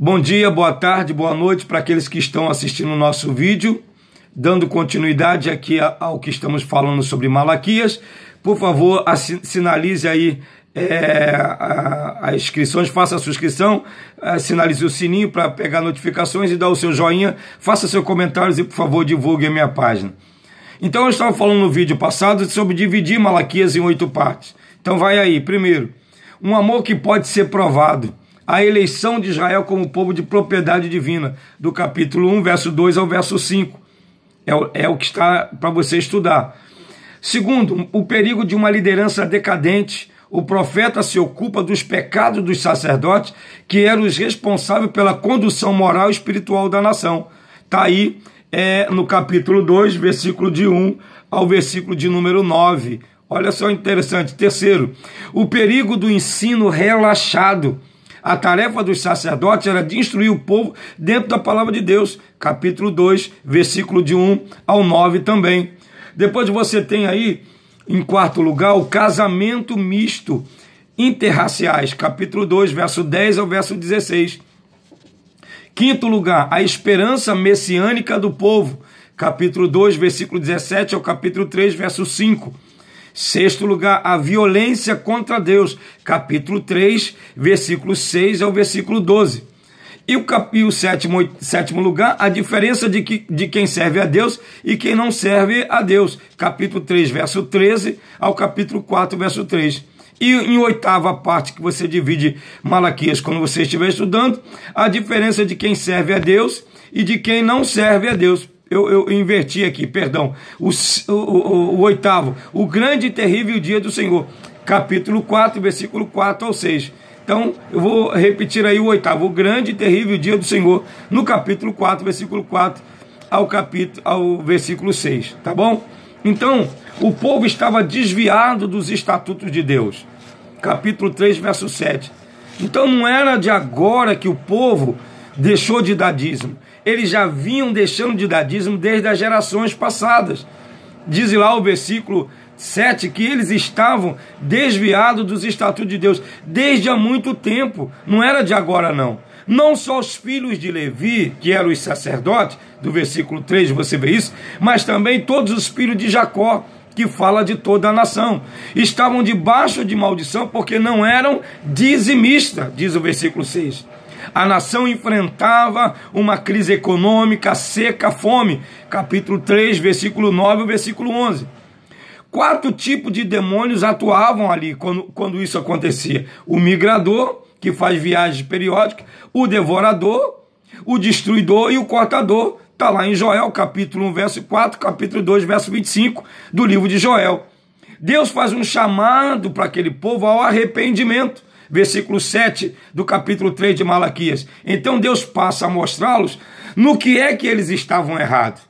Bom dia, boa tarde, boa noite para aqueles que estão assistindo o nosso vídeo, dando continuidade aqui ao que estamos falando sobre Malaquias. Por favor, sinalize aí as inscrições, faça a sua inscrição, sinalize o sininho para pegar notificações e dar o seu joinha, faça seus comentários e, por favor, divulgue a minha página. Então, eu estava falando no vídeo passado sobre dividir Malaquias em 8 partes. Então, vai aí. Primeiro, um amor que pode ser provado. A eleição de Israel como povo de propriedade divina, do capítulo 1, verso 2 ao verso 5. É o que está para você estudar. Segundo, o perigo de uma liderança decadente. O profeta se ocupa dos pecados dos sacerdotes, que eram os responsáveis pela condução moral e espiritual da nação. Está aí no capítulo 2, versículo de 1 ao versículo de número 9. Olha só interessante. Terceiro, o perigo do ensino relaxado. A tarefa dos sacerdotes era de instruir o povo dentro da palavra de Deus. Capítulo 2, versículo de 1 ao 9 também. Depois você tem aí, em quarto lugar, o casamento misto interraciais. Capítulo 2, verso 10 ao verso 16. Quinto lugar, a esperança messiânica do povo. Capítulo 2, versículo 17 ao capítulo 3, verso 5. Sexto lugar, a violência contra Deus, capítulo 3, versículo 6 ao versículo 12. E o sétimo lugar, a diferença de quem serve a Deus e quem não serve a Deus, capítulo 3, verso 13 ao capítulo 4, verso 3. E em oitava parte, que você divide Malaquias quando você estiver estudando, a diferença de quem serve a Deus e de quem não serve a Deus. Eu inverti aqui, perdão. O oitavo, o grande e terrível dia do Senhor. Capítulo 4, versículo 4 ao 6. Então, eu vou repetir aí o oitavo, o grande e terrível dia do Senhor, no capítulo 4, versículo 4 ao versículo 6, tá bom? Então, o povo estava desviado dos estatutos de Deus. Capítulo 3, verso 7. Então, não era de agora que o povo deixou de dar dízimo. Eles já vinham deixando de dar dízimo desde as gerações passadas. Diz lá o versículo 7 que eles estavam desviados dos estatutos de Deus desde há muito tempo. Não era de agora, não. Não só os filhos de Levi, que eram os sacerdotes, do versículo 3 você vê isso, mas também todos os filhos de Jacó, que fala de toda a nação. Estavam debaixo de maldição porque não eram dizimistas, diz o versículo 6. A nação enfrentava uma crise econômica, seca, fome. Capítulo 3, versículo 9 e versículo 11. 4 tipos de demônios atuavam ali quando isso acontecia. O migrador, que faz viagens periódicas, o devorador, o destruidor e o cortador. Está lá em Joel, capítulo 1, verso 4, capítulo 2, verso 25 do livro de Joel. Deus faz um chamado para aquele povo ao arrependimento. Versículo 7 do capítulo 3 de Malaquias. Então Deus passa a mostrá-los no que é que eles estavam errados.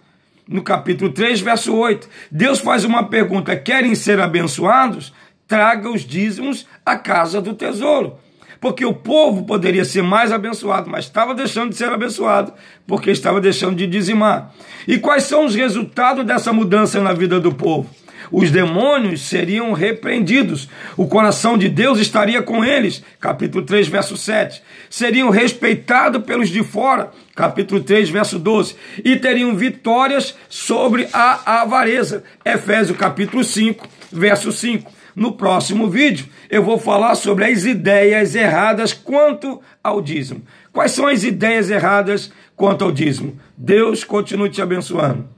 No capítulo 3, verso 8, Deus faz uma pergunta: querem ser abençoados? Traga os dízimos à casa do tesouro. Porque o povo poderia ser mais abençoado, mas estava deixando de ser abençoado, porque estava deixando de dizimar. E quais são os resultados dessa mudança na vida do povo? Os demônios seriam repreendidos, o coração de Deus estaria com eles, capítulo 3, verso 7. Seriam respeitados pelos de fora, capítulo 3, verso 12. E teriam vitórias sobre a avareza, Efésios, capítulo 5, verso 5. No próximo vídeo, eu vou falar sobre as ideias erradas quanto ao dízimo. Quais são as ideias erradas quanto ao dízimo? Deus continue te abençoando.